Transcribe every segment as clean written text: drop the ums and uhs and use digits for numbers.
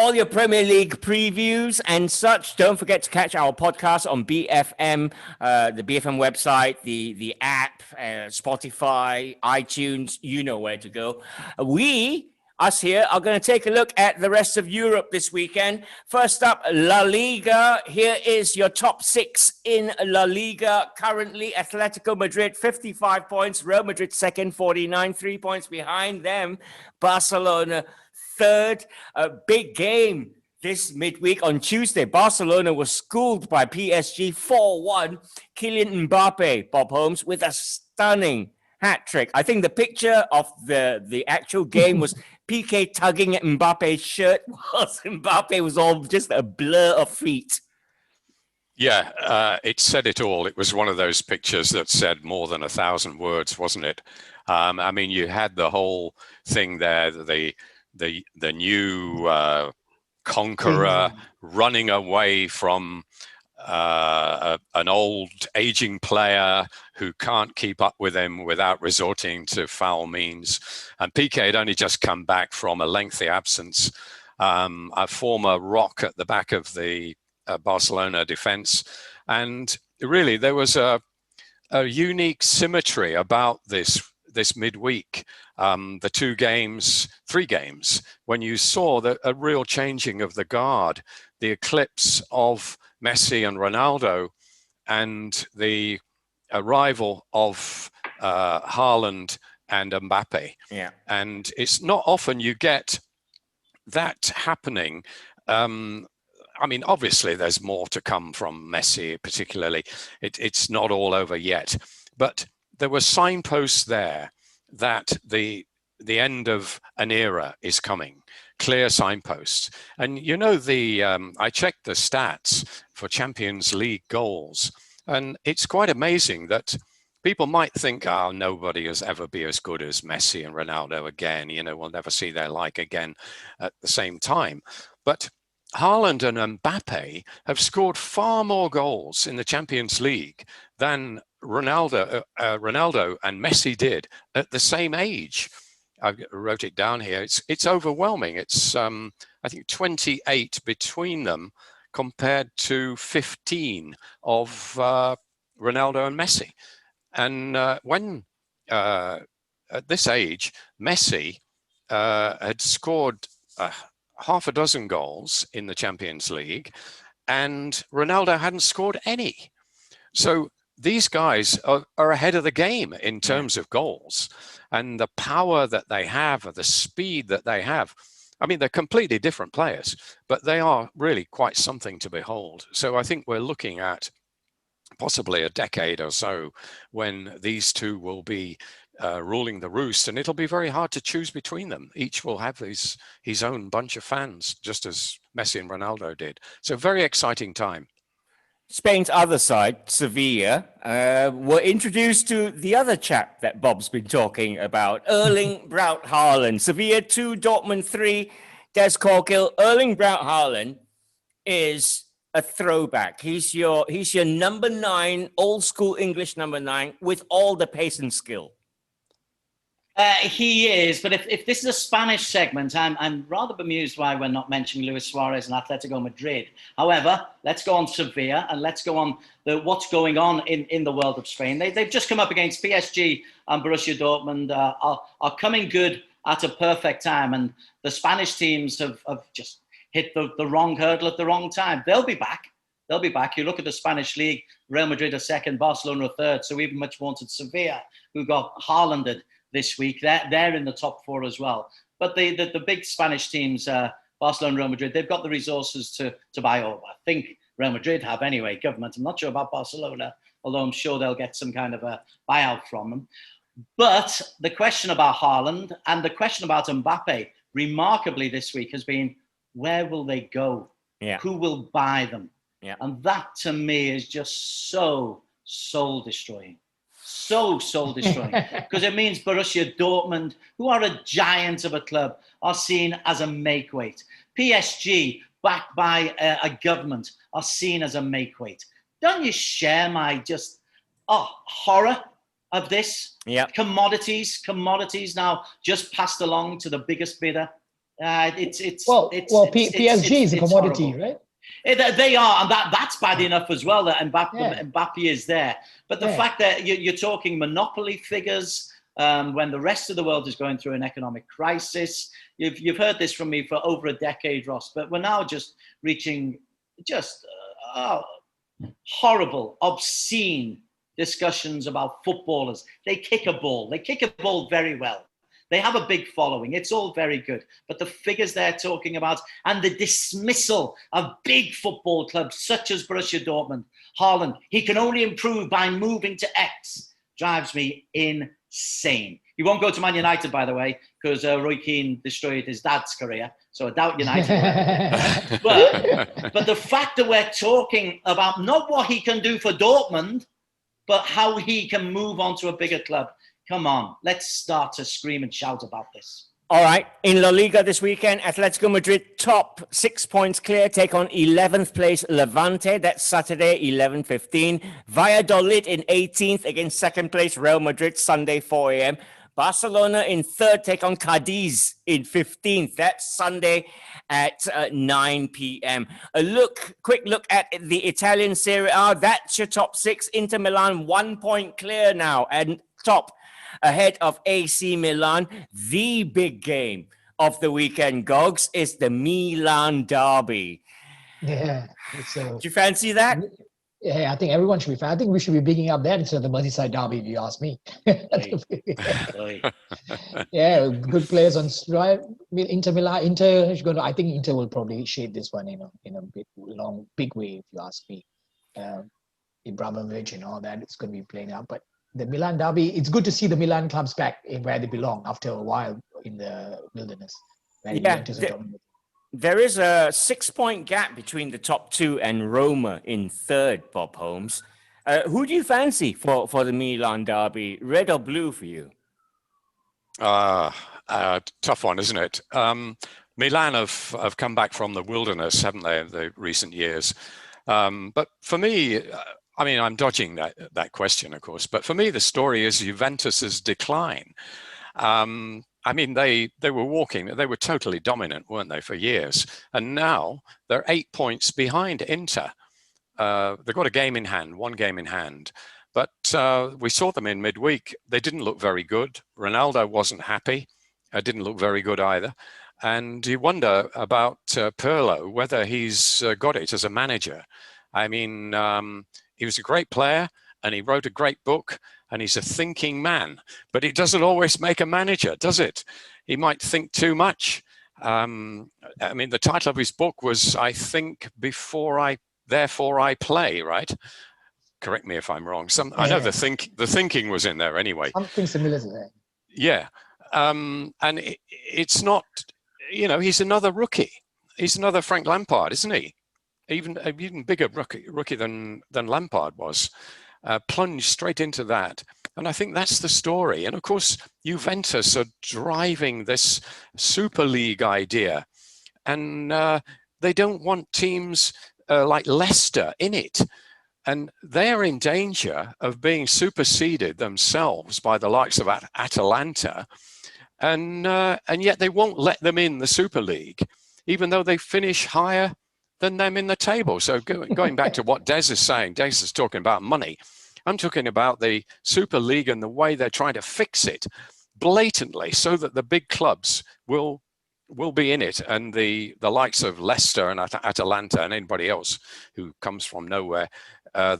all your Premier League previews and such, don't forget to catch our podcast on BFM, the BFM website, the app, Spotify, iTunes. You know where to go. Us here are going to take a look at the rest of Europe this weekend. First up, La Liga. Here is your top six in La Liga. Currently, Atletico Madrid, 55 points. Real Madrid second, 49, 3 points behind them. Barcelona third. A big game this midweek on Tuesday. Barcelona was schooled by PSG 4-1. Kylian Mbabbe, Bob Holmes, with a stunning hat trick. I think the picture of the actual game was PK tugging at Mbappe's shirt whilst Mbabbe was all just a blur of feet. Yeah, it said it all. It was one of those pictures that said more than 1,000 words, wasn't it? I mean, you had the whole thing there, the new conqueror running away from an old aging player who can't keep up with him without resorting to foul means. And Piqué had only just come back from a lengthy absence, a former rock at the back of the Barcelona defense. And really, there was a unique symmetry about this midweek, the three games, when you saw a real changing of the guard, the eclipse of Messi and Ronaldo, and the arrival of Haaland and Mbabbe. Yeah. And it's not often you get that happening. I mean, obviously, there's more to come from Messi, particularly. It's not all over yet. But there were signposts there that the end of an era is coming. Clear signposts. And you know, I checked the stats for Champions League goals, and it's quite amazing that people might think, oh, nobody has ever be as good as Messi and Ronaldo again. You know, we'll never see their like again at the same time. But Haaland and Mbabbe have scored far more goals in the Champions League than Ronaldo and Messi did at the same age. I wrote it down here. It's overwhelming. It's I think 28 between them compared to 15 of Ronaldo and Messi. And when at this age, Messi had scored half a dozen goals in the Champions League, and Ronaldo hadn't scored any. So these guys are ahead of the game in terms of goals, and the power that they have, or the speed that they have. I mean, they're completely different players, but they are really quite something to behold. So I think we're looking at possibly a decade or so when these two will be ruling the roost, and it'll be very hard to choose between them. Each will have his own bunch of fans, just as Messi and Ronaldo did. So very exciting time. Spain's other side, Sevilla, were introduced to the other chap that Bob's been talking about, Erling Braut Haaland. Sevilla 2, Dortmund 3, Des Corgil. Erling Braut Haaland is a throwback. He's your number 9, old school English number 9, with all the pace and skill. He is, but if this is a Spanish segment, I'm rather bemused why we're not mentioning Luis Suarez and Atletico Madrid. However, let's go on Sevilla and let's go on what's going on in the world of Spain. They've just come up against PSG and Borussia Dortmund, are coming good at a perfect time, and the Spanish teams have just hit the wrong hurdle at the wrong time. They'll be back. They'll be back. You look at the Spanish league, Real Madrid are second, Barcelona are third, so even much wanted Sevilla, who got Haalanded this week. They're in the top 4 as well. But the big Spanish teams, Barcelona and Real Madrid, they've got the resources to buy over. I think Real Madrid have anyway, government. I'm not sure about Barcelona, although I'm sure they'll get some kind of a buyout from them. But the question about Haaland and the question about Mbabbe, remarkably this week, has been, where will they go? Yeah. Who will buy them? Yeah. And that, to me, is just so soul-destroying. So soul-destroying, because it means Borussia Dortmund, who are a giant of a club, are seen as a make-weight. PSG, backed by a government, are seen as a make-weight. Don't you share my horror of this? Yeah. Commodities now just passed along to the biggest bidder. PSG is a commodity, right? They are, and that's bad enough as well that Mbabbe is there. But the fact that you're talking monopoly figures when the rest of the world is going through an economic crisis. You've heard this from me for over a decade, Ross, but we're now just reaching horrible, obscene discussions about footballers. They kick a ball. They kick a ball very well. They have a big following. It's all very good. But the figures they're talking about and the dismissal of big football clubs such as Borussia Dortmund, Haaland, he can only improve by moving to X, drives me insane. He won't go to Man United, by the way, because Roy Keane destroyed his dad's career. So I doubt United. but the fact that we're talking about not what he can do for Dortmund, but how he can move on to a bigger club. Come on, let's start to scream and shout about this. All right, in La Liga this weekend, Atletico Madrid top 6 points clear, take on 11th place Levante. That's Saturday, 11:15. Valladolid in 18th against second place Real Madrid, Sunday, 4 a.m. Barcelona in third, take on Cadiz in 15th. That's Sunday at 9 p.m. Quick look at the Italian Serie A. That's your top six. Inter Milan 1 point clear now and top ahead of AC Milan. The big game of the weekend, Gogs, is the Milan derby. Yeah. Do you fancy that? Yeah, I think everyone should be fan. I think we should be bigging up that instead of the Merseyside derby, if you ask me. Yeah, good players on strike. Inter Milan, I think Inter will probably shade this one, in a big way, if you ask me. Ibrahimovic and all that, it's going to be playing out. But the Milan derby, it's good to see the Milan clubs back in where they belong after a while in the wilderness. There is a 6 point gap between the top two and Roma in third, Bob Holmes. Who do you fancy for the Milan derby? Red or blue for you? Tough one, isn't it? Milan have come back from the wilderness, haven't they, in the recent years? But for me, I mean, I'm dodging that question, of course. But for me, the story is Juventus's decline. I mean, they were totally dominant, weren't they, for years? And now they're 8 points behind Inter. They've got one game in hand. But we saw them in midweek. They didn't look very good. Ronaldo wasn't happy. Didn't look very good either. And you wonder about Pirlo, whether he's got it as a manager. I mean, he was a great player and he wrote a great book. And he's a thinking man, but it doesn't always make a manager, does it? He might think too much. I mean, the title of his book was, I think, Therefore I Play, right? Correct me if I'm wrong. I know the thinking was in there anyway. Something similar to that. Yeah. And it's not, he's another rookie. He's another Frank Lampard, isn't he? Even bigger rookie than Lampard was. Plunged straight into that. And I think that's the story. And of course, Juventus are driving this Super League idea. And they don't want teams like Leicester in it. And they're in danger of being superseded themselves by the likes of Atalanta. And yet they won't let them in the Super League, even though they finish higher than them in the table. So going back to what Des is saying, Des is talking about money. I'm talking about the Super League and the way they're trying to fix it blatantly so that the big clubs will be in it, and the likes of Leicester and Atalanta and anybody else who comes from nowhere,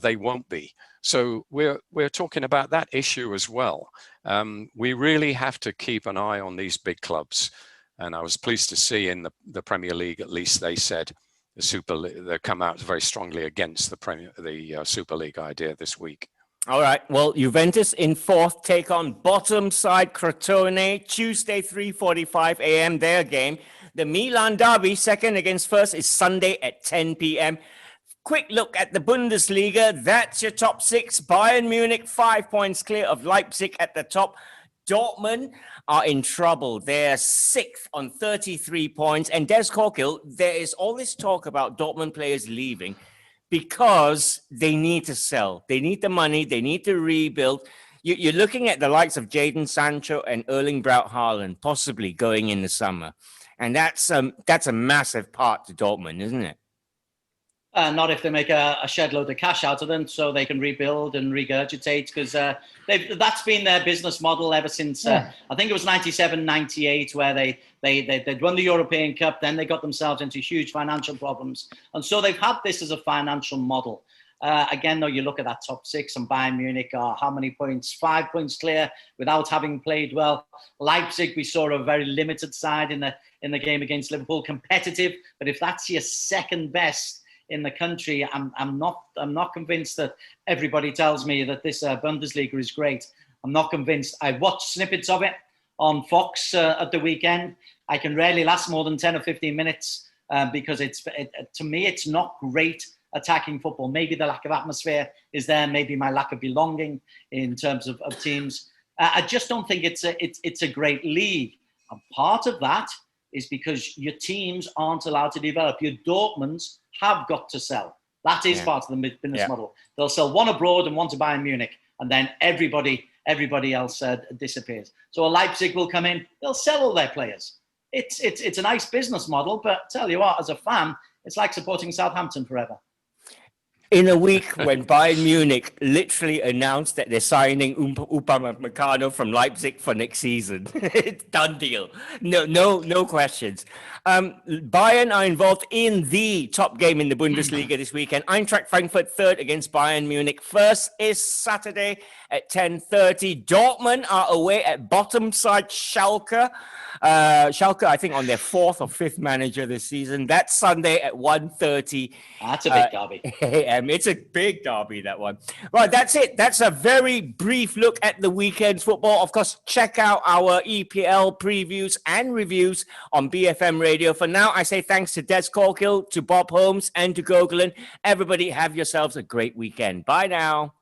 they won't be. So we're talking about that issue as well. We really have to keep an eye on these big clubs. And I was pleased to see in the Premier League, at least they said, the Super League, they come out very strongly against the Super League idea this week. All right. Well, Juventus in fourth take on bottom side Crotone, Tuesday, 3:45 a.m. their game. The Milan derby, second against first, is Sunday at 10 p.m. Quick look at the Bundesliga. That's your top six. Bayern Munich, 5 points clear of Leipzig at the top. Dortmund are in trouble. They're sixth on 33 points. And Des Corkill, there is all this talk about Dortmund players leaving because they need to sell. They need the money. They need to rebuild. you're looking at the likes of Jadon Sancho and Erling Braut Haaland possibly going in the summer. And that's a massive part to Dortmund, isn't it? Not if they make a shed load of cash out of them so they can rebuild and regurgitate, because that's been their business model ever since, I think it was 97, 98, where they'd won the European Cup, then they got themselves into huge financial problems. And so they've had this as a financial model. Again, though, you look at that top six and Bayern Munich are how many points? 5 points clear without having played well. Leipzig, we saw a very limited side in the game against Liverpool, competitive. But if that's your second best in the country, I'm not convinced that everybody tells me that this Bundesliga is great. I'm not convinced. I watched snippets of it on Fox at the weekend. I can rarely last more than 10 or 15 minutes because to me, it's not great attacking football. Maybe the lack of atmosphere is there. Maybe my lack of belonging in terms of teams. I just don't think it's a great league. And part of that is because your teams aren't allowed to develop. Your Dortmunds have got to sell. That is part of the business model. They'll sell one abroad and one to Bayern Munich, and then everybody else disappears. So a Leipzig will come in, they'll sell all their players. It's a nice business model, but tell you what, as a fan, it's like supporting Southampton forever. In a week when Bayern Munich literally announced that they're signing Upamecano from Leipzig for next season. It's done deal. No questions. Bayern are involved in the top game in the Bundesliga this weekend. Eintracht Frankfurt third against Bayern Munich. First is Saturday at 10:30. Dortmund are away at bottom side Schalke. Schalke, I think, on their fourth or fifth manager this season. That's Sunday at 1:30. That's a big derby. It's a big derby, that one. Right, that's it. That's a very brief look at the weekend's football. Of course, check out our EPL previews and reviews on BFM Radio. For now, I say thanks to Des Corkill, to Bob Holmes, and to Gogolin. Everybody have yourselves a great weekend. Bye now.